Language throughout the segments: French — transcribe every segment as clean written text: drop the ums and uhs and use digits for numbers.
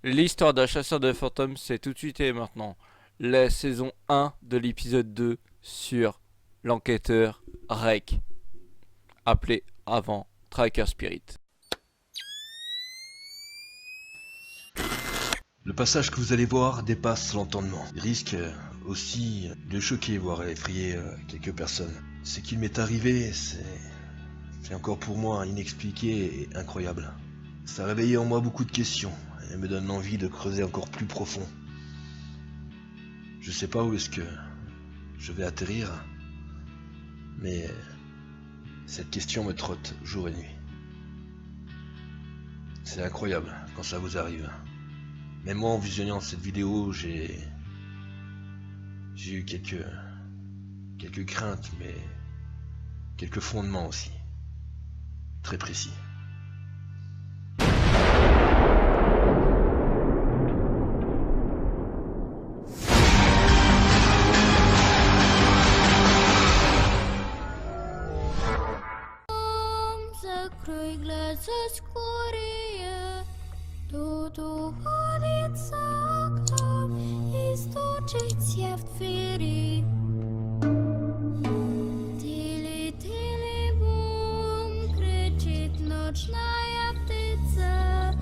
L'histoire d'un chasseur de fantômes, c'est tout de suite et maintenant. La saison 1 de l'épisode 2 sur l'enquêteur Rek, appelé avant Tracker Spirit. Le passage que vous allez voir dépasse l'entendement. Il risque aussi de choquer, voire effrayer quelques personnes. Ce qu'il m'est arrivé, c'est encore pour moi inexpliqué et incroyable. Ça a réveillé en moi beaucoup de questions et me donne envie de creuser encore plus profond. Je sais pas où est-ce que je vais atterrir, mais cette question me trotte jour et nuit. C'est incroyable quand ça vous arrive. Mais moi, en visionnant cette vidéo, j'ai eu quelques craintes, mais quelques fondements aussi. Très précis. Закрой глаза скорее, тут уходит за окном и стучится в двери. Тили-тили-бум, кричит ночная птица.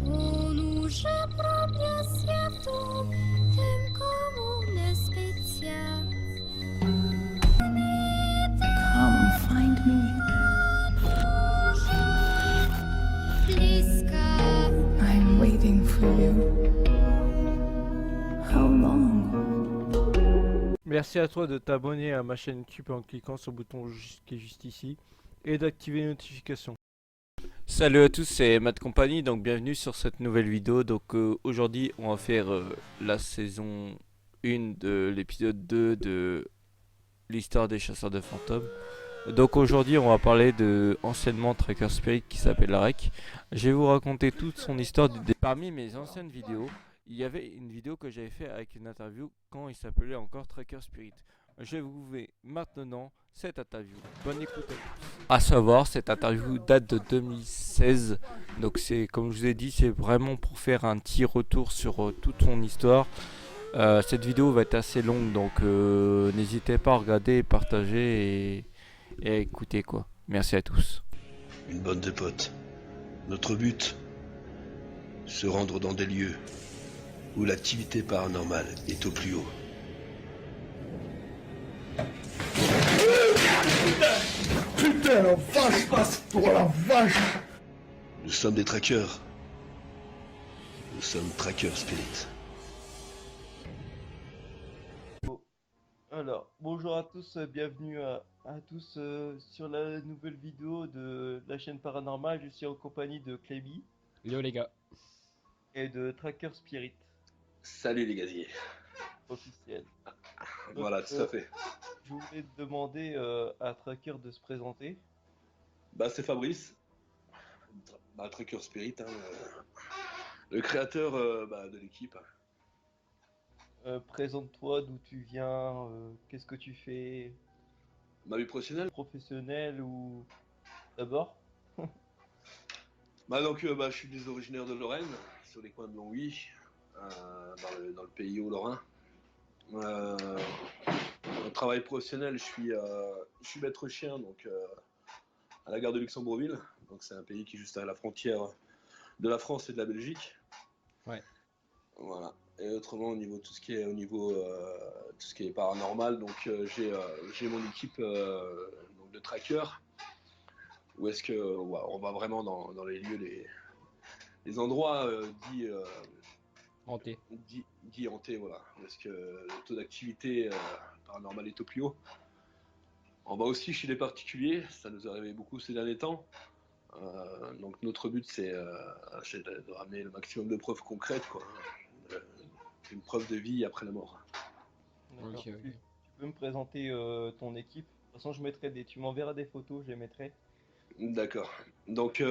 Он уже пробился в дом, тем, кому не спится. Come find me. I'm waiting for you. How long? Merci à toi de t'abonner à ma chaîne YouTube en cliquant sur le bouton qui est juste ici et d'activer les notifications. Salut à tous, c'est Matt Company, donc bienvenue sur cette nouvelle vidéo. Donc aujourd'hui on va faire la saison 1 de l'épisode 2 de l'histoire des chasseurs de fantômes. Donc aujourd'hui on va parler de anciennement Tracker Spirit qui s'appelle Rek. Je vais vous raconter toute son histoire. Parmi mes anciennes vidéos, il y avait une vidéo que j'avais fait avec une interview quand il s'appelait encore Tracker Spirit. Je vais vous faire maintenant cette interview. Bonne écoute à tous. À savoir, cette interview date de 2016. Donc c'est, comme je vous ai dit, c'est vraiment pour faire un petit retour sur toute son histoire. Cette vidéo va être assez longue, donc n'hésitez pas à regarder, partager et à écouter quoi. Merci à tous. Une bande de potes. Notre but, se rendre dans des lieux où l'activité paranormale est au plus haut. Putain, la vache, passe-toi, la vache! Nous sommes des trackers. Nous sommes Tracker Spirit. Alors, bonjour à tous, bienvenue à tous sur la nouvelle vidéo de la chaîne paranormale. Je suis en compagnie de Cléby Yo les gars. et de Tracker Spirit Salut les gaziers. officiel. Voilà, tout à fait. Je voulais te demander à Tracker de se présenter. Bah c'est Fabrice. Tracker Spirit, hein, le créateur de l'équipe. Présente-toi, d'où tu viens, qu'est-ce que tu fais, Ma vie professionnelle. professionnel ou d'abord? Je suis des originaires de Lorraine, sur les coins de Longwy, dans le pays haut-lorrain. Mon travail professionnel, je suis maître chien donc à la gare de Luxembourgville. Donc c'est un pays qui est juste à la frontière de la France et de la Belgique. Ouais. Voilà. Et autrement au niveau tout ce qui est paranormal, donc j'ai mon équipe donc de trackers. Où est-ce que on va vraiment dans les lieux, les endroits Hanté. dits hantés, voilà. Où est-ce que le taux d'activité paranormale est au plus haut. On va aussi chez les particuliers, ça nous est arrivé beaucoup ces derniers temps. Donc notre but c'est de ramener le maximum de preuves concrètes, quoi. Une preuve de vie après la mort. D'accord. Ok, ok. Tu peux me présenter ton équipe? De toute façon, tu m'enverras des photos, je les mettrai. D'accord. Donc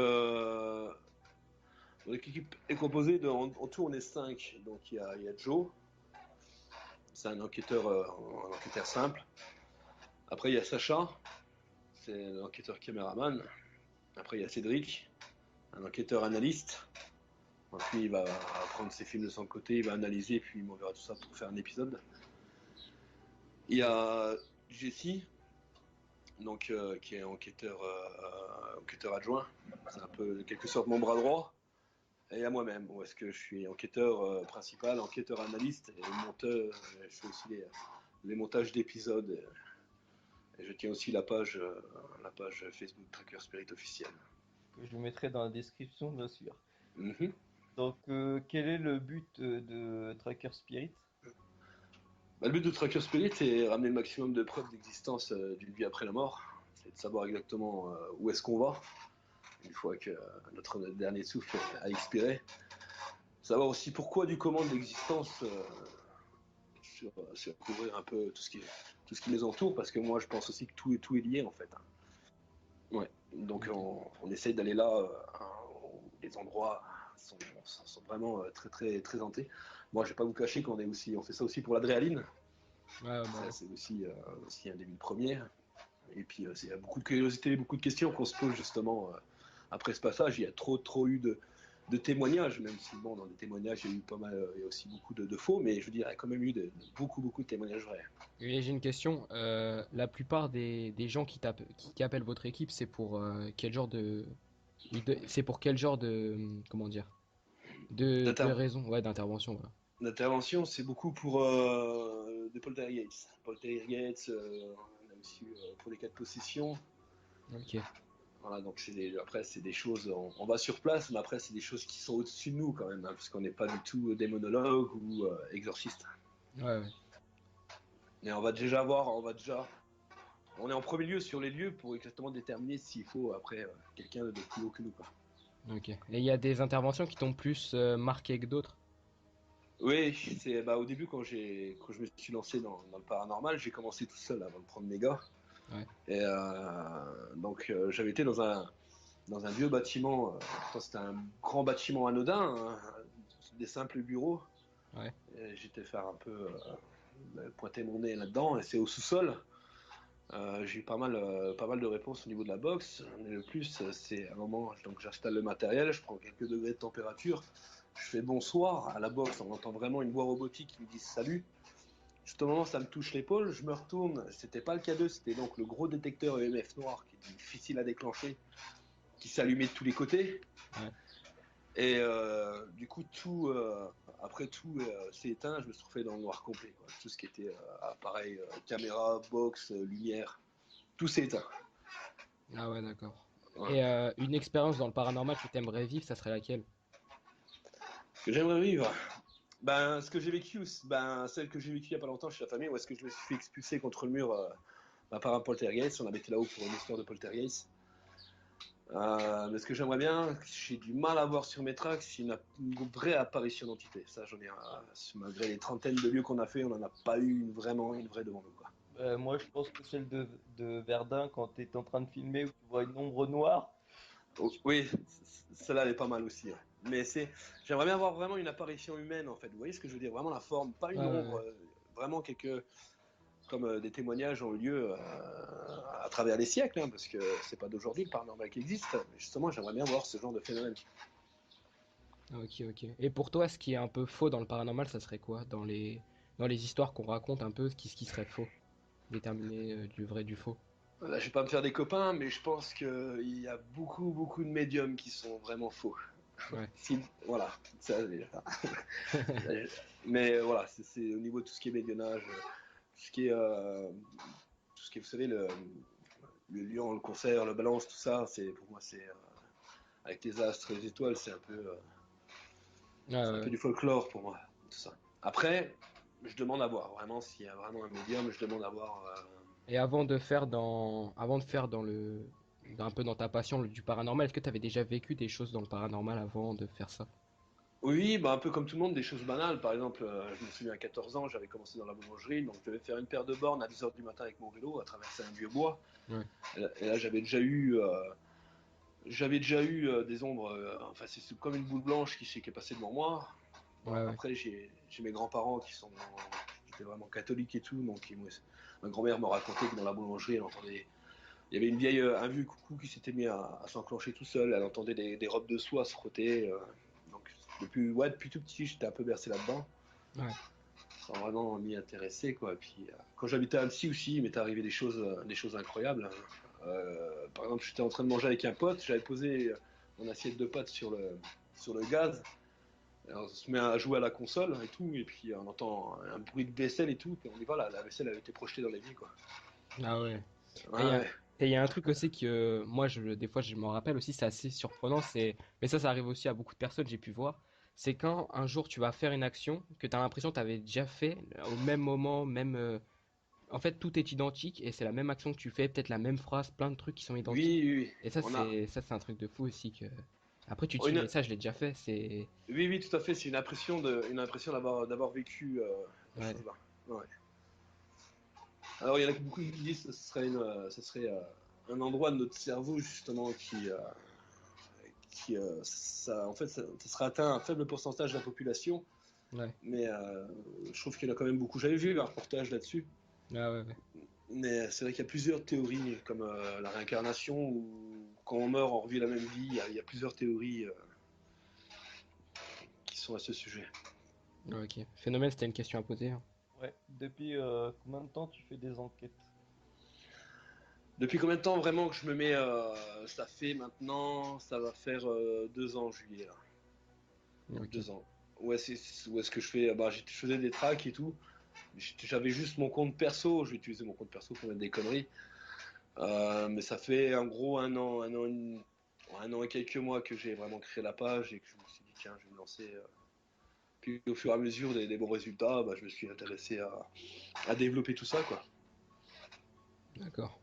notre équipe est composée en tout on est 5. Donc il y a Joe, c'est un enquêteur simple. Après il y a Sacha, c'est l'enquêteur caméraman. Après il y a Cédric, un enquêteur analyste. Donc lui, il va prendre ses films de son côté, il va analyser, puis il m'enverra tout ça pour faire un épisode. Il y a Jessie, donc, qui est enquêteur adjoint. C'est un peu, en quelque sorte, mon bras droit. Et à moi-même, où est-ce que je suis enquêteur principal, enquêteur analyste, et monteur, je fais aussi les montages d'épisodes. Et je tiens aussi la page Facebook Tracker Spirit officielle. Que je mettrai dans la description, bien sûr. Mhm. Donc, quel est le but de Tracker Spirit? Bah, le but de Tracker Spirit, c'est ramener le maximum de preuves d'existence d'une vie après la mort. C'est de savoir exactement où est-ce qu'on va, une fois que notre dernier souffle a expiré. Savoir aussi pourquoi du comment de l'existence, sur couvrir un peu tout ce qui nous entoure, parce que moi je pense aussi que tout est lié en fait. Ouais. Donc on essaye d'aller là où les endroits sont vraiment très hantés. Moi je vais pas vous cacher on fait ça aussi pour l'adrénaline. Ouais, Ça, c'est aussi un début de première. Et puis il y a beaucoup de curiosité, beaucoup de questions qu'on se pose justement après ce passage. Il y a trop eu de témoignages, même si bon, dans des témoignages il y a eu pas mal, il y a aussi beaucoup de faux, mais je veux dire, il y a quand même eu beaucoup de témoignages vrais. Et j'ai une question. La plupart des gens qui appellent votre équipe, c'est pour quel genre c'est pour quel genre de, comment dire, de raison, ouais, d'intervention, voilà. L'intervention, c'est beaucoup pour des poltergeists. Poltergeists, on a aussi pour des cas de possession. Ok. Voilà, donc après, c'est des choses, on va sur place, mais après, c'est des choses qui sont au-dessus de nous quand même, hein, parce qu'on n'est pas du tout démonologue ou exorciste. Ouais. Et on est en premier lieu sur les lieux pour exactement déterminer s'il faut après quelqu'un de plus haut que nous, quoi. Ok. Et il y a des interventions qui t'ont plus marqué que d'autres? Oui, au début quand je me suis lancé dans le paranormal, j'ai commencé tout seul avant de prendre mes gars. Ouais. Et donc j'avais été dans un vieux bâtiment, pourtant c'était un grand bâtiment anodin, hein, des simples bureaux. Ouais. Et j'étais faire un peu pointer mon nez là-dedans, et c'est au sous-sol. J'ai eu pas mal de réponses au niveau de la box. Mais le plus, c'est à un moment, donc j'installe le matériel, je prends quelques degrés de température, je fais bonsoir à la box, on entend vraiment une voix robotique qui me dit salut. Juste au moment où ça me touche l'épaule, je me retourne, c'était pas le K2, c'était donc le gros détecteur EMF noir qui est difficile à déclencher, qui s'allumait de tous les côtés. Ouais. Et du coup, après tout s'est éteint, je me suis retrouvé dans le noir complet, quoi. Tout ce qui était appareil, caméra, box, lumière, tout s'est éteint. Ah ouais, d'accord. Ouais. Et une expérience dans le paranormal que t'aimerais vivre, ça serait laquelle? Ce que j'aimerais vivre, ce que j'ai vécu, celle que j'ai vécue il n'y a pas longtemps chez la famille, où est-ce que je me suis fait expulser contre le mur par un poltergeist. On avait été là-haut pour une histoire de poltergeist. Mais ce que j'aimerais bien, j'ai du mal à voir sur mes tracks, c'est une vraie apparition d'entité. Ça, j'en ai, malgré les trentaines de lieux qu'on a fait, on n'en a pas eu vraiment une vraie devant nous, quoi. Moi, je pense que celle de Verdun, quand tu es en train de filmer, où tu vois une ombre noire. Oh, oui, celle-là, elle est pas mal aussi. Ouais. Mais j'aimerais bien voir vraiment une apparition humaine, en fait. Vous voyez ce que je veux dire? Vraiment la forme, pas une ombre, vraiment comme des témoignages ont eu lieu à travers les siècles, hein, parce que c'est pas d'aujourd'hui le paranormal qui existe. Mais justement, j'aimerais bien voir ce genre de phénomène. Ok. Et pour toi, ce qui est un peu faux dans le paranormal, ça serait quoi? Dans les histoires qu'on raconte un peu, ce qui serait faux? Déterminer du vrai du faux. Là, je vais pas me faire des copains, mais je pense qu'il y a beaucoup de médiums qui sont vraiment faux. Ouais. Voilà, ça déjà. Mais voilà, c'est au niveau de tout ce qui est médiumnage, tout ce qui est, vous savez, le lion, le concert, le balance, tout ça, pour moi, avec les astres, les étoiles, c'est un peu du folklore pour moi, tout ça. Après, je demande à voir, vraiment, s'il y a vraiment un médium, je demande à voir. Et avant de faire un peu dans ta passion du paranormal, est-ce que tu avais déjà vécu des choses dans le paranormal avant de faire ça? Oui, un peu comme tout le monde, des choses banales. Par exemple, je me souviens à 14 ans, j'avais commencé dans la boulangerie, donc je devais faire une paire de bornes à 10h du matin avec mon vélo, à traverser un vieux bois. Ouais. Et là, j'avais déjà eu des ombres, enfin c'est comme une boule blanche qui est passée devant moi. Bon, Ouais. après, j'ai mes grands-parents qui étaient vraiment catholiques et tout, donc ma grand-mère me racontait que dans la boulangerie, elle entendait. Il y avait un vieux coucou qui s'était mis à s'enclencher tout seul, elle entendait des robes de soie se frotter. Donc depuis tout petit, j'étais un peu bercé là-dedans. Ouais. Sans vraiment m'y intéresser, quoi. Et puis, quand j'habitais à Annecy aussi, il m'est arrivé des choses incroyables. Par exemple, j'étais en train de manger avec un pote, j'avais posé mon assiette de pâtes sur le gaz. Alors, on se met à jouer à la console et tout, et puis on entend un bruit de vaisselle et tout, puis on y va, la vaisselle avait été projetée dans l'évier, quoi. Ah ouais. Et il y a, Ouais, et il y a un truc aussi que moi, des fois, je m'en rappelle aussi, c'est assez surprenant. Mais ça arrive aussi à beaucoup de personnes, j'ai pu voir. C'est quand un jour tu vas faire une action que tu as l'impression que tu avais déjà fait au même moment, en fait, tout est identique et c'est la même action que tu fais, peut-être la même phrase, plein de trucs qui sont identiques. oui, oui, oui. Et ça, On a c'est un truc de fou aussi que. Après, tu te dis, une, mais ça, je l'ai déjà fait. C'est. oui, oui, tout à fait, c'est une impression d'avoir vécu la Ouais. chose-là. Ouais. Alors, il y en a beaucoup qui disent que ce serait un endroit de notre cerveau, justement, en fait, ça sera atteint un faible pourcentage de la population, Ouais. mais je trouve qu'il y en a quand même beaucoup. J'avais vu un reportage là-dessus, Ah ouais, ouais. mais c'est vrai qu'il y a plusieurs théories, comme la réincarnation, ou quand on meurt, on revit la même vie. Il y a plusieurs théories qui sont à ce sujet. Ouais, ok. Phénomène, c'était une question à poser, hein. Ouais, depuis combien de temps tu fais des enquêtes? Depuis combien de temps vraiment que je me mets ça fait maintenant, ça va faire 2 ans en juillet, là. Ok. 2 ans. Où est-ce que je fais je faisais des tracks et tout. J'avais juste mon compte perso, je vais utiliser mon compte perso pour mettre des conneries. Mais ça fait en gros un an et quelques mois que j'ai vraiment créé la page et que je me suis dit tiens, je vais me lancer. Puis au fur et à mesure des bons résultats, je me suis intéressé à développer tout ça, quoi. D'accord.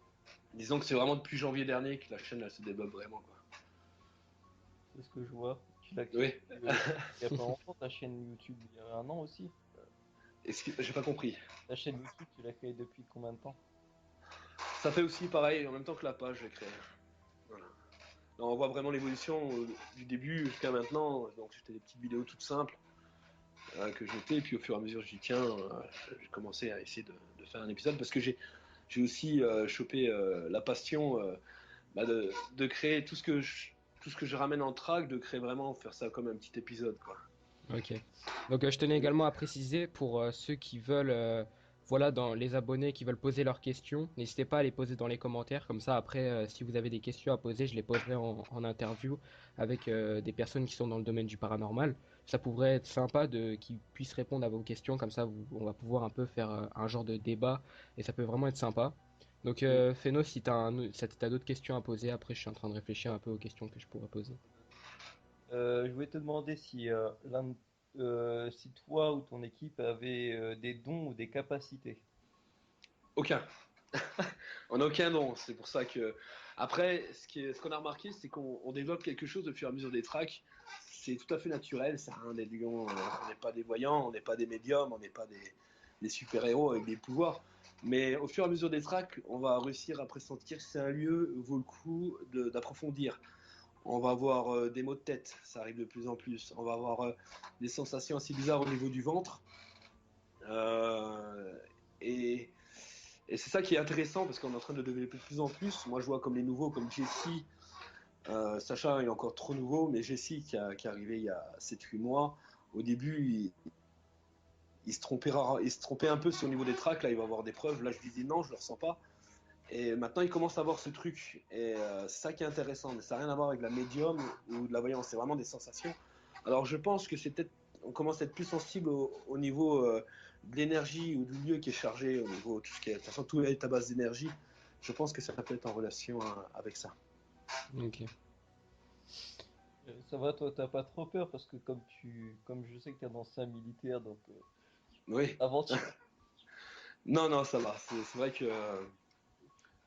Disons que c'est vraiment depuis janvier dernier que la chaîne elle se développe vraiment, quoi. C'est ce que je vois. Tu l'as Oui. créé il y a pas longtemps ta chaîne YouTube, il y a un an aussi. J'ai pas compris. Ta chaîne YouTube, tu l'as créée depuis combien de temps? Ça fait aussi pareil en même temps que la page j'ai créée. Voilà. Là, on voit vraiment l'évolution du début jusqu'à maintenant. Donc c'était des petites vidéos toutes simples que je mettais, et puis au fur et à mesure je dis tiens, j'ai commencé à essayer de faire un épisode parce que j'ai aussi chopé la passion de créer tout ce que je ramène en track, de créer vraiment, faire ça comme un petit épisode, quoi. Ok. Donc, je tenais également à préciser pour ceux qui veulent, voilà, dans les abonnés qui veulent poser leurs questions, n'hésitez pas à les poser dans les commentaires. Comme ça, après, si vous avez des questions à poser, je les poserai en interview avec des personnes qui sont dans le domaine du paranormal. Ça pourrait être sympa qu'ils puissent répondre à vos questions. Comme ça, on va pouvoir un peu faire un genre de débat et ça peut vraiment être sympa. Donc, Phéno, si t'as d'autres questions à poser, après, je suis en train de réfléchir un peu aux questions que je pourrais poser. Je voulais te demander si toi ou ton équipe avait des dons ou des capacités. Aucun. On n'a aucun nom. C'est pour ça que. Après, ce qu'on a remarqué, c'est qu'on développe quelque chose au fur et à mesure des tracks. C'est tout à fait naturel. Ça a rien d'élégant. On n'est pas des voyants, on n'est pas des médiums, on n'est pas des super-héros avec des pouvoirs. Mais au fur et à mesure des tracks, on va réussir à pressentir que c'est un lieu vaut le coup d'approfondir. On va avoir des maux de tête, ça arrive de plus en plus. On va avoir des sensations assez bizarres au niveau du ventre. Euh, et et c'est ça qui est intéressant parce qu'on est en train de le développer de plus en plus. Moi, je vois comme les nouveaux, comme Jesse. Sacha, il est encore trop nouveau, mais Jesse, qui est arrivé il y a 7-8 mois, au début, il se trompait un peu sur le niveau des tracks. Là, il va avoir des preuves. Là, je lui dis non, je ne le ressens pas. Et maintenant, il commence à avoir ce truc. Et c'est ça qui est intéressant. Mais ça n'a rien à voir avec la médium ou de la voyance. C'est vraiment des sensations. Alors, je pense que c'est peut-être. On commence à être plus sensible au niveau de l'énergie ou du lieu qui est chargé, au niveau tout ce qui est. De toute façon, tout est à base d'énergie. Je pense que ça peut être en relation avec ça. Ok. Ça va, toi, t'as pas trop peur parce que comme je sais que t'es un ancien militaire, donc Oui. aventure. Non, non, ça va. C'est vrai que.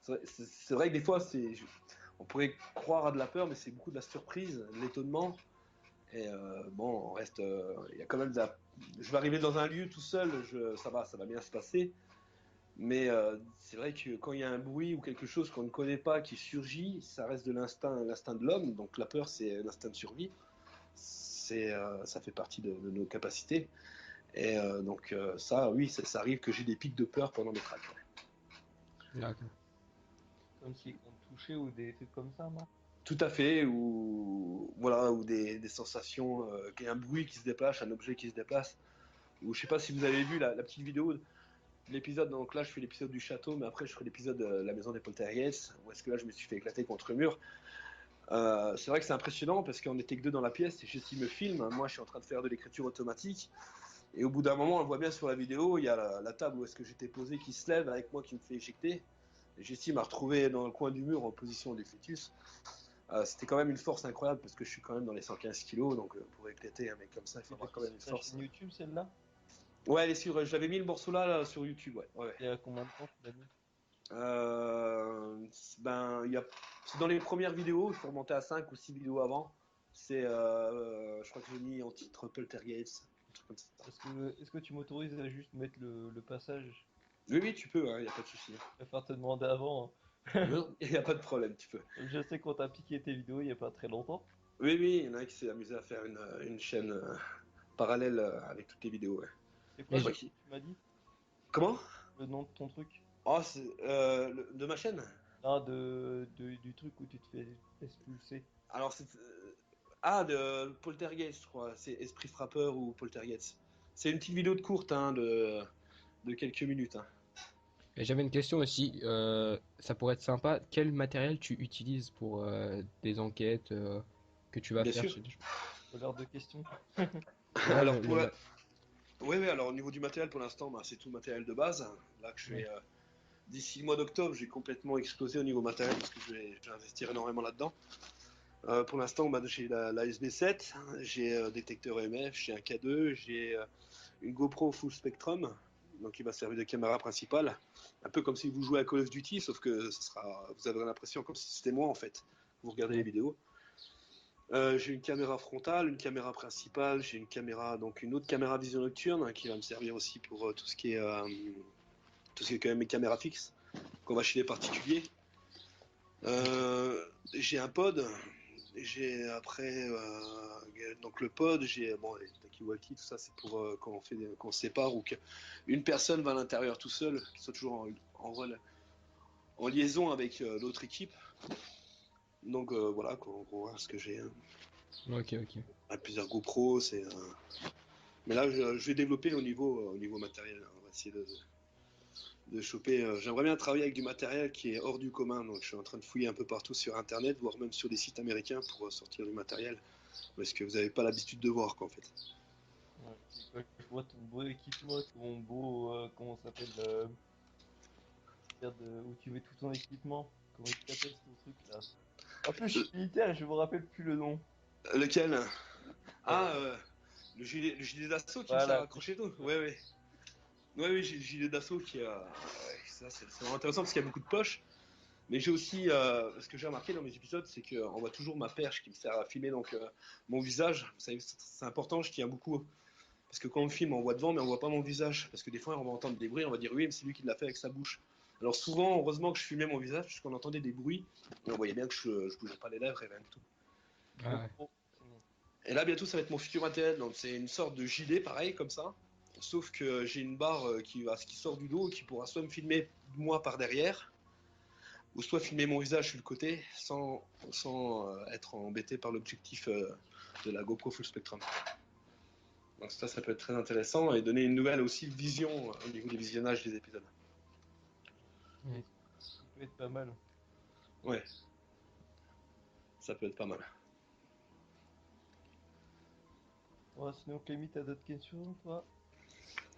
C'est vrai que des fois, on pourrait croire à de la peur, mais c'est beaucoup de la surprise, de l'étonnement. Et bon, on reste. Il y a quand même de la. Je vais arriver dans un lieu tout seul, ça va bien se passer. Mais c'est vrai que quand il y a un bruit ou quelque chose qu'on ne connaît pas qui surgit, ça reste de l'instinct de l'homme. Donc la peur, c'est l'instinct de survie. Ça fait partie de nos capacités. Et donc ça, oui, ça arrive que j'ai des pics de peur pendant mes tracks. Ouais. D'accord. Comme si on te touchait ou des trucs comme ça, non? Tout à fait, ou voilà, ou des sensations, qu'il y a un bruit qui se déplace, un objet qui se déplace. Ou je sais pas si vous avez vu la petite vidéo de l'épisode, donc là je fais l'épisode du château, mais après je ferai l'épisode de la maison des poltergeists, où est-ce que là je me suis fait éclater contre le mur. C'est vrai que c'est impressionnant parce qu'on était que deux dans la pièce et Jessie me filme, moi je suis en train de faire de l'écriture automatique. Et au bout d'un moment, on le voit bien sur la vidéo, il y a la table où est-ce que j'étais posé qui se lève avec moi qui me fait éjecter. Et Jessie m'a retrouvé dans le coin du mur en position du fœtus. C'était quand même une force incroyable parce que je suis quand même dans les 115 kilos, donc pour éclater un mec comme ça, il faut avoir quand même une Sur ta force. chaîne YouTube, celle-là? Ouais, elle est sur. J'avais mis le morceau là, sur YouTube, ouais. Ouais. Il y a combien de temps tu l'as mis? Ben, c'est dans les premières vidéos, il faut remonter à 5 ou 6 vidéos avant. C'est, je crois que j'ai mis en titre Poltergeist, un truc comme ça. Est-ce que tu m'autorises à juste mettre le passage? Oui, oui, tu peux, il n'y a pas de souci. Je préfère te demander avant. Non, il n'y a pas de problème, tu peux. Je sais qu'on t'a piqué tes vidéos il y a pas très longtemps. Oui, oui, il y en a un qui s'est amusé à faire une chaîne parallèle avec toutes les vidéos. Ouais. C'est quoi Mais le je- tu m'as dit? Comment? Le nom de ton truc? Oh, c'est, de ma chaîne? Non, du truc où tu te fais expulser. Alors, c'est. De Poltergeist, je crois. C'est Esprit Frappeur ou Poltergeist. C'est une petite vidéo de courte, de quelques minutes. Et j'avais une question aussi, ça pourrait être sympa, quel matériel tu utilises pour des enquêtes que tu vas Bien faire sûr. chez des- C'est l'heure de questions. Alors, le- pour le- la... Oui, oui, alors au niveau du matériel, pour l'instant, bah, c'est tout matériel de base. Là, que je vais. D'ici le mois d'octobre, j'ai complètement explosé au niveau matériel parce que je vais investir énormément là-dedans. Pour l'instant, bah, j'ai la SB7, j'ai détecteur EMF, j'ai un K2, j'ai une GoPro Full Spectrum, donc qui va servir de caméra principale. Un peu comme si vous jouez à Call of Duty, sauf que vous avez l'impression comme si c'était moi en fait. Vous regardez les vidéos. J'ai une caméra frontale, une caméra principale, j'ai donc une autre caméra vision nocturne qui va me servir aussi pour tout ce qui est quand même mes caméras fixes qu'on va chez les particuliers. J'ai un pod, j'ai après donc le pod, j'ai les talkie-walkie, tout ça c'est pour quand on se sépare ou qu'une personne va à l'intérieur tout seul, qu'il soit toujours en liaison avec l'autre équipe. Donc voilà quoi, en gros ce que j'ai. Ok, ok. Plusieurs GoPro, mais là je vais développer au niveau matériel. On va essayer de choper. J'aimerais bien travailler avec du matériel qui est hors du commun, donc je suis en train de fouiller un peu partout sur internet, voire même sur des sites américains pour sortir du matériel, parce que vous n'avez pas l'habitude de voir quoi en fait. Ouais, quand je vois ton beau équipement, ton beau. Comment ça s'appelle où tu mets tout ton équipement. Comment il s'appelle ce truc là? En plus, je suis militaire et je me rappelle plus le nom. Lequel? Le gilet d'assaut qui me Voilà. sert à accrocher tout. Ouais. Oui, j'ai le gilet d'assaut qui a. Ça, c'est vraiment intéressant parce qu'il y a beaucoup de poches. Mais j'ai aussi. Ce que j'ai remarqué dans mes épisodes, c'est qu'on voit toujours ma perche qui me sert à filmer donc, mon visage. Vous savez, c'est important, je tiens beaucoup. Parce que quand on filme, on voit devant, mais on voit pas mon visage. Parce que des fois, on va entendre des bruits, on va dire oui, mais c'est lui qui l'a fait avec sa bouche. Alors souvent, heureusement que je filmais mon visage, puisqu'on entendait des bruits. Et on voyait bien que je bougeais pas les lèvres et rien du tout. Ah ouais. Et là, bientôt, ça va être mon futur matériel. Donc, c'est une sorte de gilet, pareil, comme ça. Sauf que j'ai une barre qui sort du dos, qui pourra soit me filmer moi par derrière, ou soit filmer mon visage sur le côté, sans être embêté par l'objectif de la GoPro Full Spectrum. Donc ça peut être très intéressant et donner une nouvelle aussi vision au niveau du visionnage des épisodes. Ça peut être pas mal. Ouais. Ça peut être pas mal. Ouais, sinon, Clémy, t'as d'autres questions, toi?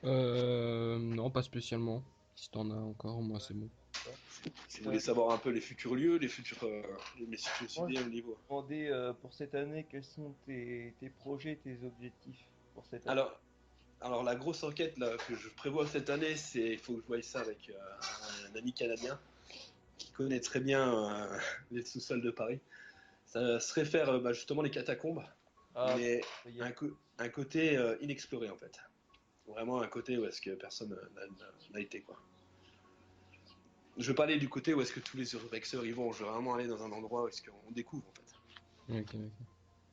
Non, pas spécialement. Si t'en as encore, moi c'est bon. Si vous voulez savoir un peu les futurs lieux, mes futures idées au niveau. Demander pour cette année, quels sont tes projets, tes objectifs pour cette année? Alors la grosse enquête là, que je prévois cette année, il faut que je voie ça avec un ami canadien qui connaît très bien les sous-sols de Paris. Ça serait faire justement les catacombes, mais ça y est. un côté inexploré en fait. Vraiment un côté où est-ce que personne n'a été quoi. Je veux pas aller du côté où est-ce que tous les urbexeurs y vont, je veux vraiment aller dans un endroit où est-ce qu'on découvre en fait. Ok, ok.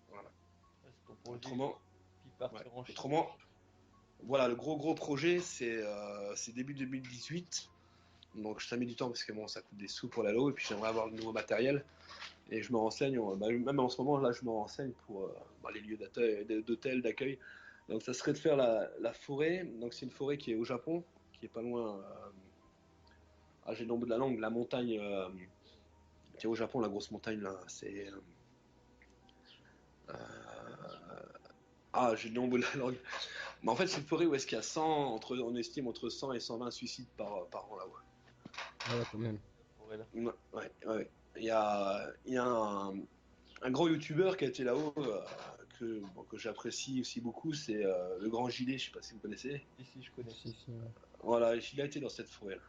Voilà. Ouais, c'est ton projet, Autrement, puis partir en Chine. autrement, voilà, le gros projet, c'est début 2018. Donc ça met du temps parce que bon, ça coûte des sous pour l'alo et puis j'aimerais avoir le nouveau matériel. Et je me renseigne, même en ce moment là, je me renseigne pour les lieux d'hôtel, d'accueil. Donc ça serait de faire la forêt. Donc c'est une forêt qui est au Japon, qui est pas loin. J'ai le nom de la langue, la montagne qui est au Japon, la grosse montagne là. C'est j'ai le nom de la langue. Mais en fait, c'est une forêt où est-ce qu'il y a on estime entre 100 et 120 suicides par an là-haut. Ah ouais, quand même. Ouais, là. Ouais. Il y a un gros youtubeur qui a été là-haut que j'apprécie aussi beaucoup, c'est le Grand Gilet, je sais pas si vous connaissez. Ici, je connais. Si, si, ouais. Voilà, il a été dans cette forêt-là.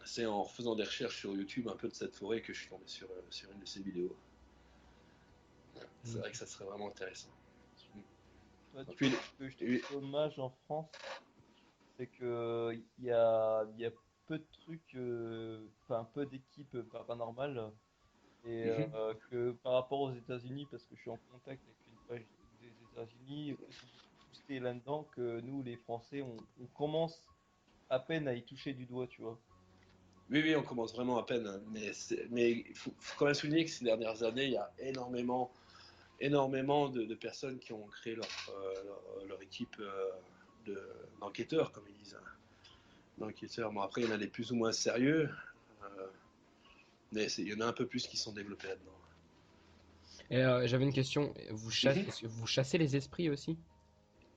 C'est en faisant des recherches sur YouTube un peu de cette forêt que je suis tombé sur une de ses vidéos. C'est vrai que ça serait vraiment intéressant. Ouais, Puis, ce que je trouve dommage en France, c'est que il y a peu de trucs, enfin peu d'équipes paranormales, et que par rapport aux États-Unis, parce que je suis en contact avec une page des États-Unis, eux sont beaucoup boostés là-dedans que nous, les Français, on commence à peine à y toucher du doigt, tu vois. oui, on commence vraiment à peine, hein, mais il faut quand même souligner que ces dernières années, il y a énormément de personnes qui ont créé leur équipe d'enquêteurs, comme ils disent. D'enquêteurs. Bon, après, il y en a des plus ou moins sérieux, mais il y en a un peu plus qui sont développés là-dedans. Et j'avais une question. Est-ce que vous chassez les esprits aussi?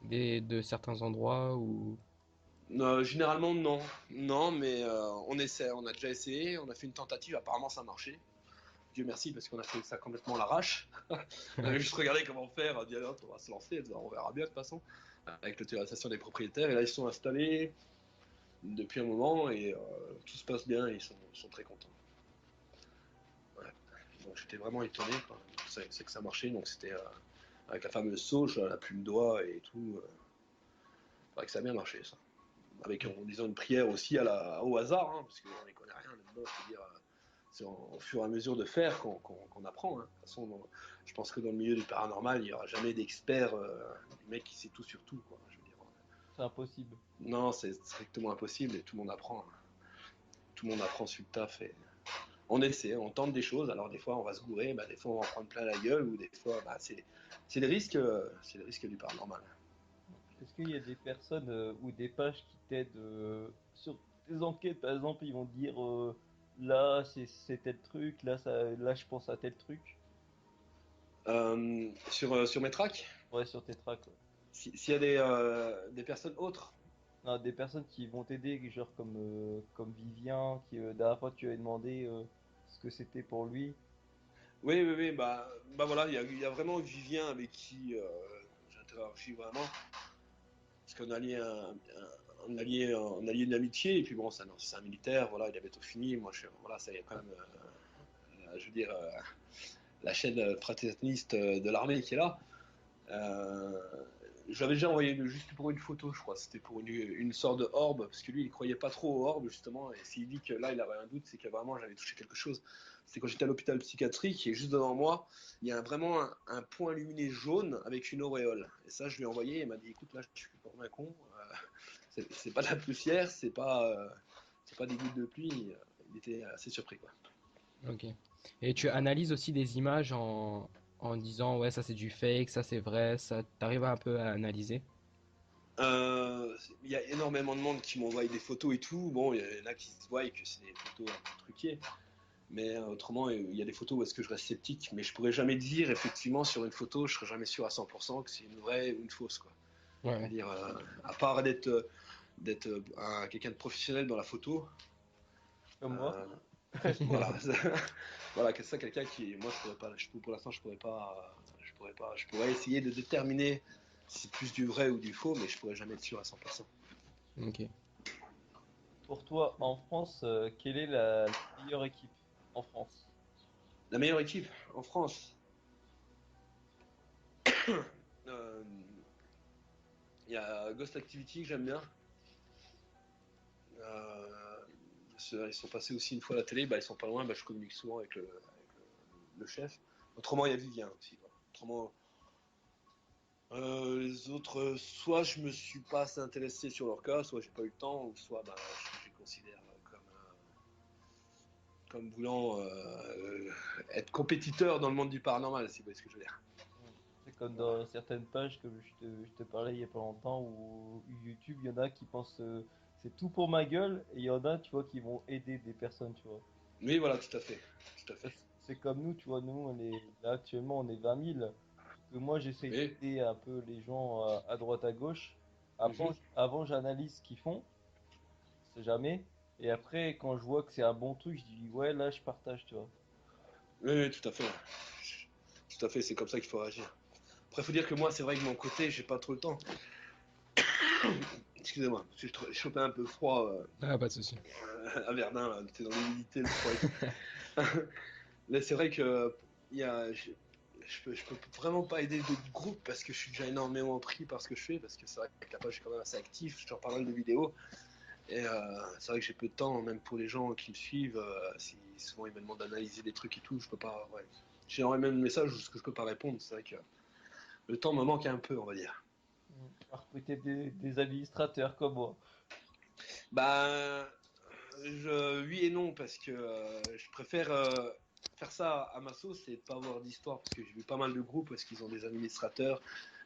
De certains endroits ou... Généralement, non. Non, mais on essaie, on a déjà essayé, on a fait une tentative, apparemment ça a marché. Dieu merci, parce qu'on a fait ça complètement à l'arrache. On avait juste regardé comment faire, on a dit allez, on va se lancer, on verra bien de toute façon, avec l'autorisation des propriétaires. Et là, ils sont installés depuis un moment et tout se passe bien, et ils sont très contents. Ouais. Donc j'étais vraiment étonné, quoi. C'est que ça marchait, donc c'était avec la fameuse sauge, la plume d'oie et tout. Que ça a bien marché, ça. Avec, en disant une prière aussi au hasard, hein, parce qu'on n'y connaît rien là-dedans. C'est au fur et à mesure de faire qu'on apprend. Hein. De toute façon, je pense que dans le milieu du paranormal, il n'y aura jamais d'expert, du mec qui sait tout sur tout, quoi. Je veux dire. C'est impossible. Non, c'est strictement impossible et tout le monde apprend. Hein. Tout le monde apprend sur le taf et on essaie, on tente des choses. Alors des fois, on va se gourer, des fois, on va en prendre plein la gueule, ou des fois, c'est les risques du paranormal. Est-ce qu'il y a des personnes ou des pages qui t'aident sur tes enquêtes, par exemple, ils vont te dire là c'est tel truc, là je pense à tel truc. Sur mes tracks, Ouais, sur tes tracks. Ouais. s'il y a des personnes autres. Non, des personnes qui vont t'aider, genre comme Vivien, qui la dernière fois tu avais demandé ce que c'était pour lui. Oui, voilà, il y a vraiment Vivien avec qui j'interagis vraiment. Parce qu'on a lié on a lié une amitié, et puis bon, c'est un militaire, voilà, il a bientôt fini. Moi, voilà, ça y est quand même, je veux dire, la chaîne fraterniste de l'armée qui est là. Je l'avais déjà envoyé juste pour une photo, je crois. C'était pour une sorte de orbe, parce que lui, il croyait pas trop aux orbes, justement. Et s'il dit que là, il avait un doute, c'est que vraiment, j'avais touché quelque chose. C'est quand j'étais à l'hôpital psychiatrique, et juste devant moi, il y a vraiment un point lumineux jaune avec une auréole. Et ça, je lui ai envoyé, et il m'a dit écoute, là, je suis pas un con. C'est pas de la poussière, c'est pas des gouttes de pluie. Il était assez surpris, quoi. Ok. Et tu analyses aussi des images en disant ouais ça c'est du fake, ça c'est vrai, ça t'arrives un peu à analyser? Il y a énormément de monde qui m'envoie des photos et tout. Bon, il y en a qui se voient que c'est des photos un peu truquées. Mais autrement, il y a des photos où est-ce que je reste sceptique. Mais je pourrais jamais dire, effectivement, sur une photo, je serais jamais sûr à 100% que c'est une vraie ou une fausse, quoi. Ouais. C'est-à-dire, à part d'être quelqu'un de professionnel dans la photo. Comme moi. Voilà. Voilà, que ça, quelqu'un qui. Moi, je pourrais pas. Pour l'instant, je pourrais pas. Je pourrais essayer de déterminer si c'est plus du vrai ou du faux, mais je pourrais jamais être sûr à 100%. Ok. Pour toi, en France, quelle est la meilleure équipe en France? La meilleure équipe en France. Euh, Il y a Ghost Activity que j'aime bien. Ils sont passés aussi une fois à la télé, ils sont pas loin, je communique souvent avec le chef. Autrement, il y a Vivien aussi. Quoi. Autrement, les autres, soit je me suis pas assez intéressé sur leur cas, soit j'ai pas eu le temps, ou soit j'ai considèrent comme voulant être compétiteur dans le monde du paranormal, si vous voyez ce que je veux dire. C'est comme dans certaines pages, comme je te parlais il y a pas longtemps, ou YouTube, il y en a qui pensent c'est tout pour ma gueule, et il y en a, tu vois, qui vont aider des personnes, tu vois. Oui, voilà, tout à fait. Tout à fait. C'est comme nous, tu vois, nous, on est là actuellement, on est 20 000. Que moi, j'essaie Oui. d'aider un peu les gens à droite, à gauche. Mhm. Avant, j'analyse ce qu'ils font, c'est jamais. Et après, quand je vois que c'est un bon truc, je dis ouais, là, je partage, tu vois. Oui, oui, tout à fait. Tout à fait, c'est comme ça qu'il faut agir. Après, il faut dire que moi, c'est vrai que de mon côté, j'ai pas trop le temps. Excusez-moi, parce que je chopais un peu froid Ah, pas de souci. à Verdun, là, t'es dans l'humidité, le froid et tout. Là, c'est vrai que je peux vraiment pas aider d'autres groupes parce que je suis déjà énormément pris par ce que je fais, parce que c'est vrai que la page, je suis quand même assez actif, je sors pas mal de vidéos. Et c'est vrai que j'ai peu de temps, même pour les gens qui me suivent, si souvent ils me demandent d'analyser des trucs et tout, je peux pas. Ouais. J'ai énormément de messages où je peux pas répondre, c'est vrai que le temps me manque un peu, on va dire. À recruter des administrateurs comme moi. Bah, oui et non, parce que je préfère faire ça à ma sauce et pas avoir d'histoire, parce que j'ai vu pas mal de groupes parce qu'ils ont des administrateurs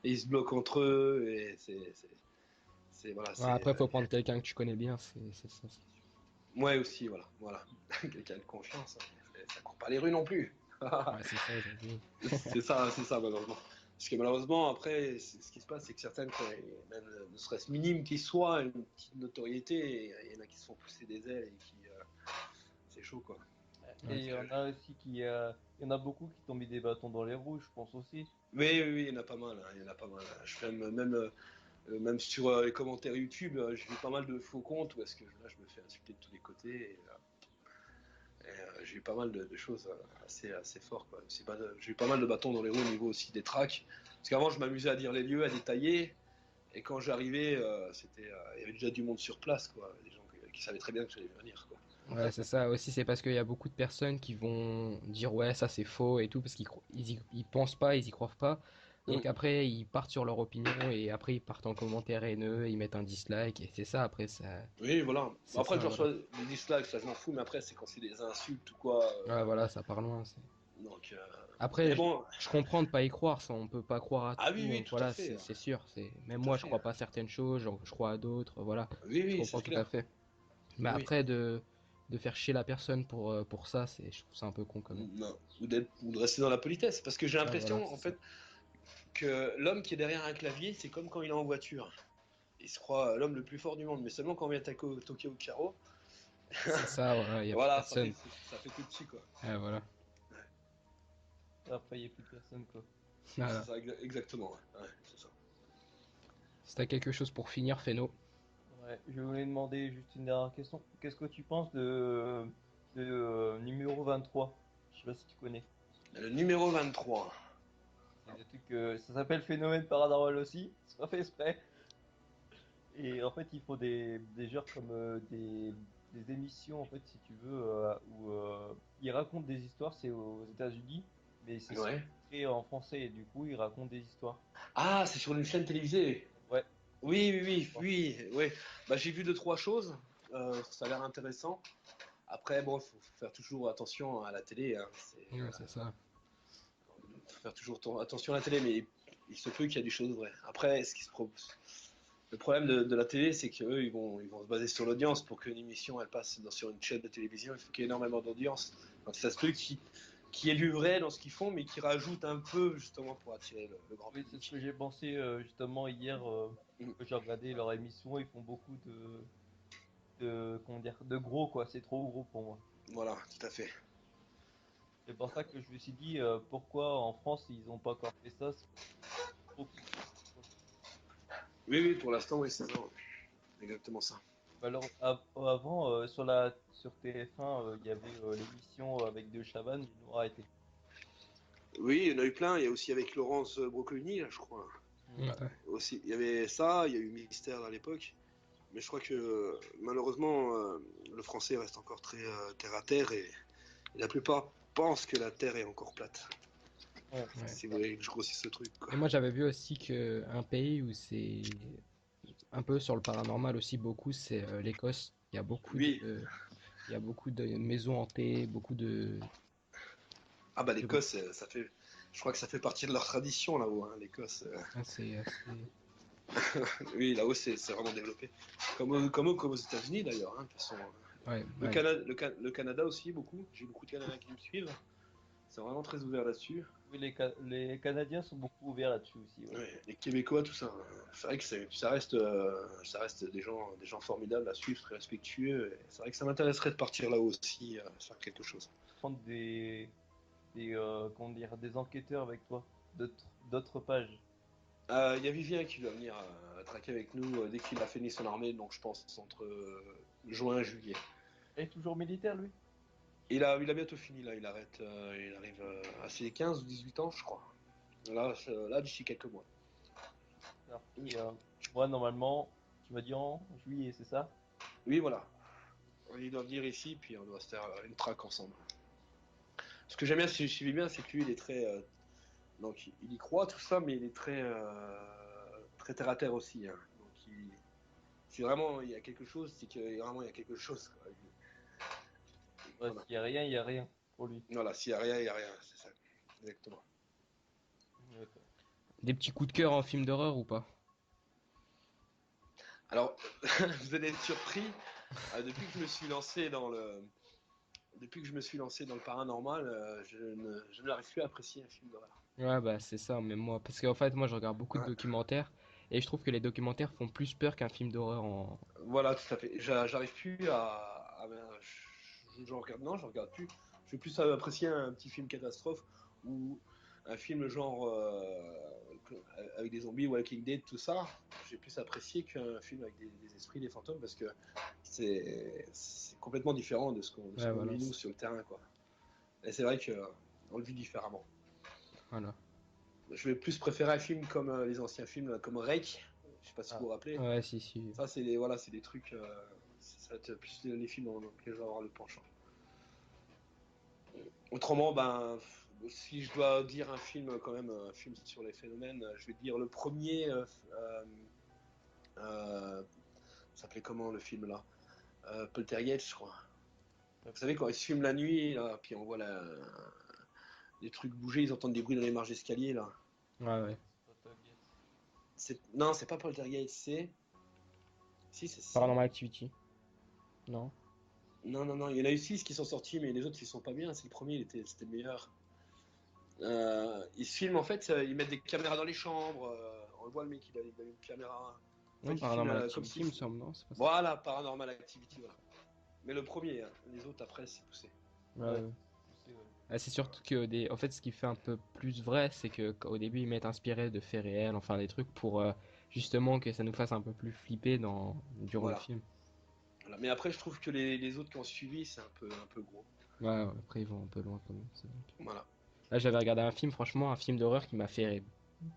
et ils se bloquent entre eux, et voilà, Ouais, après, faut prendre quelqu'un que tu connais bien, c'est ça. Ouais, aussi, voilà. Quelqu'un de confiance, hein. Ça court pas les rues non plus. Ouais, c'est ça aujourd'hui. C'est ça, malheureusement. Parce que malheureusement, après, ce qui se passe, c'est que certaines, même ne serait-ce minime qu'ils soient, une petite notoriété, et il y en a qui se font pousser des ailes et qui. C'est chaud, quoi. Et Ouais, il y en a aussi il y en a beaucoup qui t'ont mis des bâtons dans les roues, je pense aussi. Oui, oui, oui, il y en a pas mal, hein, il y en a pas mal. Je fais même sur les commentaires YouTube, j'ai vu pas mal de faux comptes parce que là, je me fais insulter de tous les côtés. J'ai eu pas mal de choses assez fortes, quoi. J'ai eu pas mal de bâtons dans les roues au niveau aussi des tracks. Parce qu'avant, je m'amusais à dire les lieux, à détailler. Et quand j'arrivais, il y avait déjà du monde sur place, quoi. Des gens qui savaient très bien que j'allais venir, quoi. Ouais, c'est ça aussi, c'est parce qu'il y a beaucoup de personnes qui vont dire ouais, ça c'est faux et tout, parce qu'ils pensent pas, ils y croient pas. Donc Mm. après, ils partent sur leur opinion et après ils partent en commentaire haineux, ils mettent un dislike et c'est ça, après ça. Oui, voilà. C'est Après, ça, je voilà. reçois des dislikes, ça je m'en fous, mais après, c'est quand c'est des insultes ou quoi. Ouais, voilà, ça part loin. Donc, Après, mais bon, je comprends de pas y croire, ça, on peut pas croire à ah oui, tout, oui, tout à voilà, fait. c'est sûr. Même Tout à moi, je fait. crois pas à certaines choses, je crois à d'autres, voilà. Oui, Je oui, comprends c'est tout à clair. fait. Mais Oui, oui. après, de faire chier la personne pour ça, je trouve ça un peu con quand même. Non. Ou de rester dans la politesse. Parce que j'ai Ouais, voilà, l'impression, en c'est ça. fait, que l'homme qui est derrière un clavier, c'est comme quand il est en voiture. Il se croit l'homme le plus fort du monde, mais seulement quand on vient toquer au carreau, C'est ça, voilà, il y a plus voilà, personne. ça fait tout petit, quoi. Ouais, voilà. Après, il n'y a plus personne, quoi. Voilà. C'est ça, exactement. Ouais, c'est ça. Si t'as quelque chose pour finir, Feno. Ouais, je voulais demander juste une dernière question. Qu'est-ce que tu penses de numéro 23? Je sais pas si tu connais. Le numéro 23. C'est des trucs, ça s'appelle Phénomène Paranormal aussi, c'est pas fait exprès. Et en fait, il faut des genres comme des émissions, en fait, si tu veux, où ils racontent des histoires, c'est aux États-Unis, mais c'est Ouais. sous-titré en français, et du coup, ils racontent des histoires. Ah, c'est sur une chaîne télévisée. Ouais, Oui, oui, oui, oui, oui. Bah, j'ai vu deux, trois choses. Ça a l'air intéressant. Après, bon, faut faire toujours attention à la télé, hein. Ouais, c'est ça. Faut faire toujours attention à la télé, mais il se peut qu'il y a des choses vraies. Après, le problème de la télé, c'est qu'eux, ils vont se baser sur l'audience. Pour qu'une émission elle passe sur une chaîne de télévision, il faut qu'il y ait énormément d'audience. Donc ça se peut qui est du vrai dans ce qu'ils font, mais qui rajoute un peu justement pour attirer le grand oui, c'est ce public. que j'ai pensé justement hier, Mm. que j'ai regardé leur émission, ils font beaucoup comment dire, de gros, quoi, c'est trop gros pour moi. Voilà, tout à fait. C'est pour ça que je me suis dit, pourquoi en France, ils n'ont pas encore fait ça, c'est trop compliqué. Oui, oui, pour l'instant, oui, c'est ça. Exactement ça. Alors, avant, sur TF1, il y avait l'émission avec De Chavannes, ils l'ont arrêté. Oui, il y en a eu plein. Il y a aussi avec Laurence Broccolini, là, je crois. Mm. Ouais. Aussi, il y avait ça, il y a eu Mystère à l'époque. Mais je crois que malheureusement, le français reste encore très terre à terre et la plupart pensent que la terre est encore plate. Ouais. Ouais. Si vous voulez que je grossisse ce truc, quoi. Et moi, j'avais vu aussi que un pays où c'est un peu sur le paranormal aussi beaucoup, c'est l'Écosse. Il y a beaucoup Oui. il y a beaucoup de maisons hantées, beaucoup de... Ah bah l'Écosse, ça fait, je crois que ça fait partie de leur tradition là-haut, hein, l'Écosse. Ah, c'est assez... Oui, là-haut c'est vraiment développé. Comme aux États-Unis d'ailleurs, hein, de toute façon. Ouais, Le, ouais. Le Canada aussi, beaucoup. J'ai beaucoup de Canadiens qui me suivent. C'est vraiment très ouvert là-dessus. Oui, les Canadiens sont beaucoup ouverts là-dessus aussi. Ouais. Ouais, les Québécois, tout ça. C'est vrai que ça reste des gens formidables à suivre, très respectueux. Et c'est vrai que ça m'intéresserait de partir là-haut aussi, faire quelque chose. Prendre comment dire, des enquêteurs avec toi, d'autres pages. Il y a Vivien qui doit venir traquer avec nous dès qu'il a fini son armée, donc je pense entre juin et juillet. Il est toujours militaire, lui? Il a bientôt fini là, il arrête, il arrive à ses 15 ou 18 ans, je crois. Là d'ici quelques mois. Alors, moi, normalement, tu m'as dit en juillet, c'est ça? Oui, voilà. Il doit venir ici, puis on doit se faire une traque ensemble. Ce que j'aime bien chez Vivien, c'est que lui, il est très. Donc, il y croit, tout ça, mais il est très, très terre à terre aussi. Hein. Donc, c'est vraiment, il y a quelque chose, c'est que vraiment, il y a quelque chose. Quoi. Ouais, Voilà. s'il y a rien, il y a rien pour lui. Voilà, s'il n'y a rien, il n'y a rien, c'est ça. Exactement. D'accord. Des petits coups de cœur en film d'horreur ou pas? Alors, vous allez être surpris, depuis que je me suis lancé dans le. Depuis que je me suis lancé dans le paranormal, je n'arrive plus à apprécier un film d'horreur. Ouais, bah c'est ça, même moi. Parce qu'en fait, moi, je regarde beaucoup de Ouais. documentaires et je trouve que les documentaires font plus peur qu'un film d'horreur en... Voilà, tout à fait. J'arrive plus je regarde, non, je regarde plus. Je vais plus apprécier un petit film catastrophe ou un film genre avec des zombies, Walking Dead, tout ça. J'ai plus apprécié qu'un film avec des esprits, des fantômes, parce que c'est complètement différent de ce Ouais, qu'on voilà, vit nous sur le terrain, quoi. Et c'est vrai que on le vit différemment. voilà. Je vais plus préférer un film comme les anciens films, comme Rake. Je sais pas si Ah. vous vous rappelez. Ouais, si, si. Ça, c'est des trucs. Ça va être plus les films dans lesquels je vais avoir le penchant. Autrement, ben, si je dois dire un film, quand même, un film sur les phénomènes, je vais dire le premier. Ça s'appelait comment le film là Poltergeist, je crois. Vous savez, quand ils se filment la nuit, là, puis on voit les trucs bouger, ils entendent des bruits dans les marges d'escalier, là. Ouais, ouais. Non, c'est pas Poltergeist, c'est. Si, c'est ça. Paranormal Activity. Non? Non, non, non, il y en a eu 6 qui sont sortis, mais les autres ils sont pas bien. C'est le premier, c'était le meilleur. Ils se filment en fait, ils mettent des caméras dans les chambres. On le voit, le mec, il a une caméra. En fait, Non, ils Paranormal filment, comme Activity, si. il me semble, non? C'est pas ça. Voilà, Paranormal Activity, voilà. Mais le premier, hein. Les autres après, c'est poussé. Ouais, Ouais. ouais. Ah, c'est surtout que en fait, ce qui fait un peu plus vrai, c'est que qu'au début, ils mettent inspiré de faits réels, enfin des trucs pour justement que ça nous fasse un peu plus flipper durant le Voilà. film. Voilà. Mais après, je trouve que les autres qui ont suivi, c'est un peu gros. Ouais, ouais, après, ils vont un peu loin quand même. C'est vrai. Voilà. Là, j'avais regardé un film, franchement, un film d'horreur qui m'a fait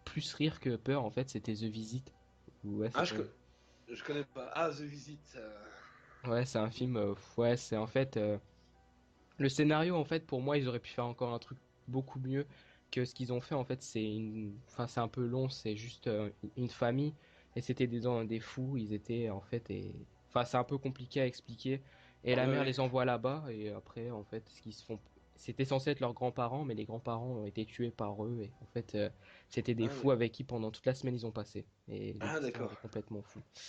plus rire que peur, en fait, c'était The Visit. Ouais, Ah, c'était- je connais pas. Ah, The Visit. ouais, c'est un film, ouais, c'est en fait. Le scénario, en fait, pour moi, ils auraient pu faire encore un truc beaucoup mieux que ce qu'ils ont fait. En fait, enfin, c'est un peu long, c'est juste une famille et c'était des fous. Ils étaient en fait enfin, c'est un peu compliqué à expliquer. Et la Ouais, mère ouais. les envoie là-bas et après, en fait, ce qu'ils se font, c'était censé être leurs grands-parents, mais les grands-parents ont été tués par eux et en fait, c'était des Ah, fous avec qui pendant toute la semaine ils ont passé. Et Ah, l'histoire d'accord. est complètement fou. Ça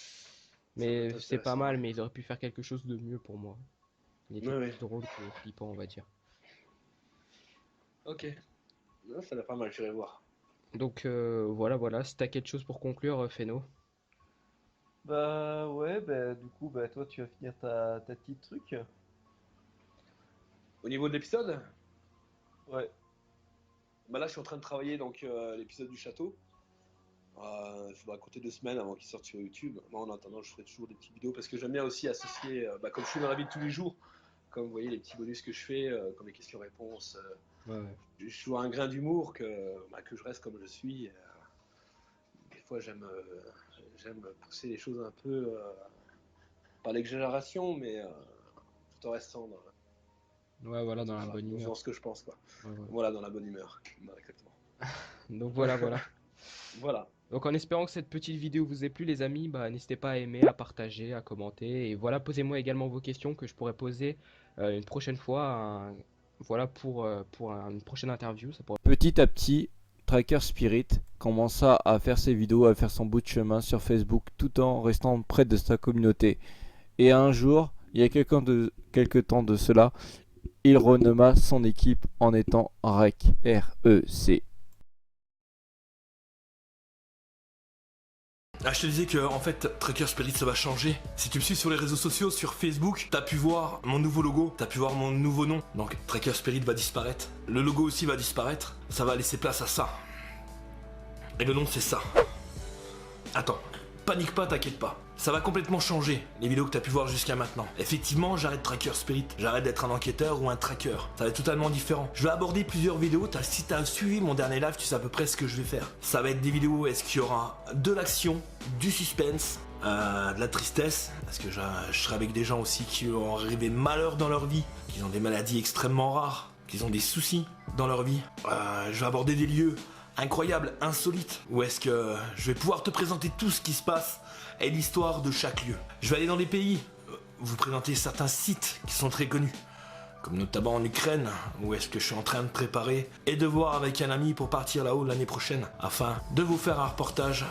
doit être Mais c'est pas intéressant, mal, ouais. mais ils auraient pu faire quelque chose de mieux pour moi. Il était Ouais, plus ouais. drôle que flippant, on va dire. Ok. Non, ça l'a pas mal, j'irai voir. Donc voilà, voilà. Si t'as quelque chose pour conclure, Feno. Bah ouais, bah du coup, bah toi tu vas finir ta petite truc. Au niveau de l'épisode, Ouais. bah là, je suis en train de travailler donc l'épisode du château. Il faudra compter 2 semaines avant qu'il sorte sur YouTube. Moi, en attendant, je ferai toujours des petites vidéos parce que j'aime bien aussi associer, comme je suis dans la vie de tous les jours, comme vous voyez les petits bonus que je fais, comme les questions-réponses. Ouais, ouais. Je joue un grain d'humour que je reste comme je suis. Des fois, j'aime pousser les choses un peu, pas l'exagération, mais tout en restant Ouais, voilà, dans la bonne dans humeur. ce que je pense, quoi. Ouais, ouais. Voilà, dans la bonne humeur. Voilà, exactement. Donc voilà, voilà. Voilà. Donc en espérant que cette petite vidéo vous ait plu les amis, bah, n'hésitez pas à aimer, à partager, à commenter. Et voilà, posez-moi également vos questions que je pourrais poser une prochaine fois. Voilà pour une prochaine interview. Ça pourrait... Petit à petit, Tracker Spirit commença à faire ses vidéos, à faire son bout de chemin sur Facebook tout en restant près de sa communauté. Et un jour, il y a quelques temps de cela, il renomma son équipe en étant REC. R-E-C. Ah, je te disais que en fait Tracker Spirit ça va changer. Si tu me suis sur les réseaux sociaux, sur Facebook, t'as pu voir mon nouveau logo, t'as pu voir mon nouveau nom. Donc Tracker Spirit va disparaître. Le logo aussi va disparaître. Ça va laisser place à ça. Et le nom c'est ça. Attends, panique pas, t'inquiète pas. Ça va complètement changer, les vidéos que t'as pu voir jusqu'à maintenant. Effectivement, j'arrête Tracker Spirit. J'arrête d'être un enquêteur ou un tracker. Ça va être totalement différent. Je vais aborder plusieurs vidéos. Si t'as suivi mon dernier live, tu sais à peu près ce que je vais faire. Ça va être des vidéos, est-ce qu'il y aura de l'action, du suspense, de la tristesse, parce que je serai avec des gens aussi qui ont arrivé malheur dans leur vie, qui ont des maladies extrêmement rares, qui ont des soucis dans leur vie. Je vais aborder des lieux incroyables, insolites, où est-ce que je vais pouvoir te présenter tout ce qui se passe et l'histoire de chaque lieu. Je vais aller dans des pays, vous présenter certains sites qui sont très connus, comme notamment en Ukraine, où est-ce que je suis en train de préparer et de voir avec un ami pour partir là-haut l'année prochaine, afin de vous faire un reportage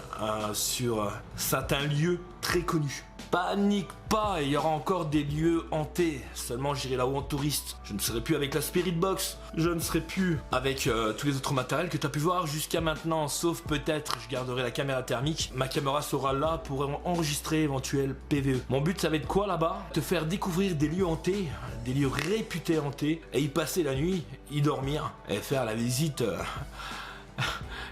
sur certains lieux très connus. Panique pas, il y aura encore des lieux hantés. Seulement j'irai là-haut en touriste. Je ne serai plus avec la Spirit Box. Je ne serai plus avec tous les autres matériels que tu as pu voir jusqu'à maintenant. Sauf peut-être, je garderai la caméra thermique. Ma caméra sera là pour enregistrer éventuel PVE. Mon but ça va être quoi là-bas? Te faire découvrir des lieux hantés, des lieux réputés hantés, et y passer la nuit, y dormir, et faire la visite...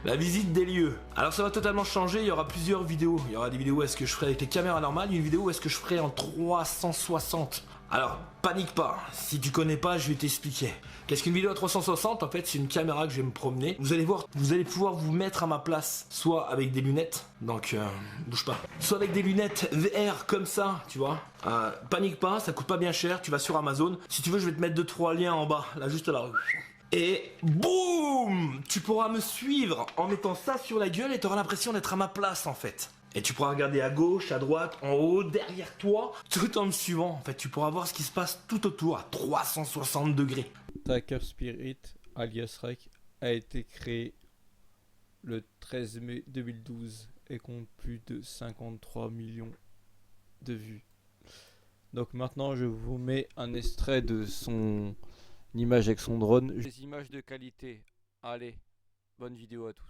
la visite des lieux. Alors ça va totalement changer, il y aura plusieurs vidéos. Il y aura des vidéos où est-ce que je ferai avec les caméras normales, une vidéo où est-ce que je ferai en 360. Alors, panique pas, si tu connais pas, je vais t'expliquer. Qu'est-ce qu'une vidéo à 360? En fait, c'est une caméra que je vais me promener. Vous allez voir, vous allez pouvoir vous mettre à ma place, soit avec des lunettes, donc bouge pas, soit avec des lunettes VR comme ça, tu vois. Panique pas, ça coûte pas bien cher, tu vas sur Amazon. Si tu veux, je vais te mettre 2-3 liens en bas, là juste là. Et boum, tu pourras me suivre en mettant ça sur la gueule et tu auras l'impression d'être à ma place en fait. Et tu pourras regarder à gauche, à droite, en haut, derrière toi, tout en me suivant. En fait, tu pourras voir ce qui se passe tout autour à 360 degrés. Tracker Spirit, alias REC, a été créé le 13 mai 2012 et compte plus de 53 millions de vues. Donc maintenant, je vous mets un extrait de son image avec son drone. Des images de qualité. Allez, bonne vidéo à tous.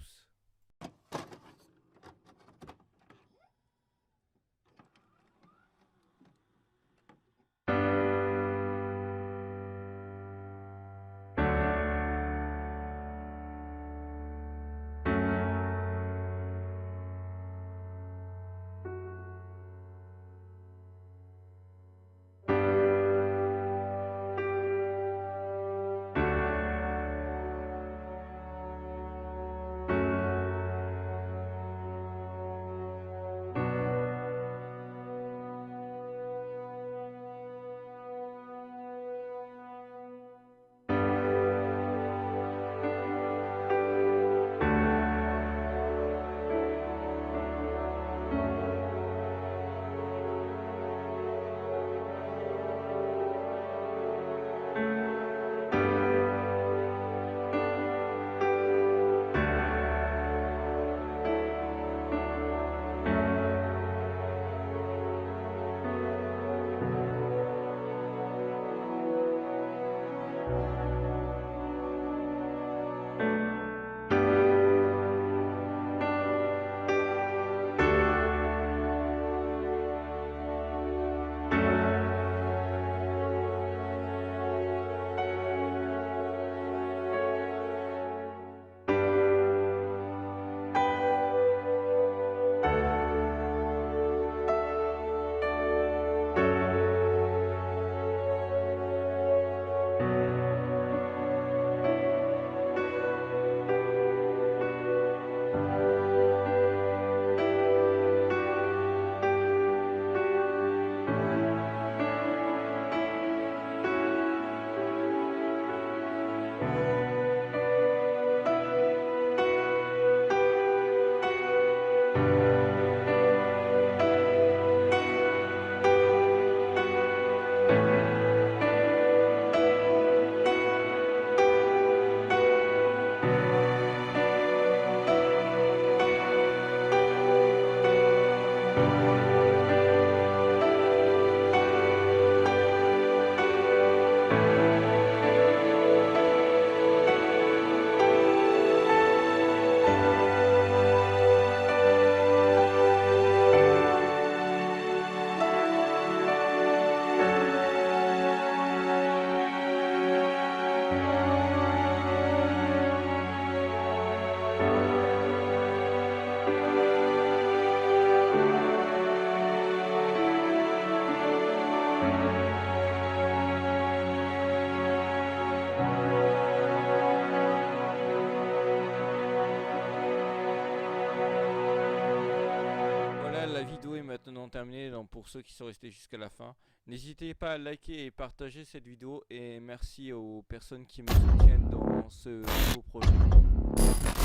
maintenant terminée. Donc pour ceux qui sont restés jusqu'à la fin, n'hésitez pas à liker et partager cette vidéo. Et merci aux personnes qui me soutiennent dans ce nouveau projet.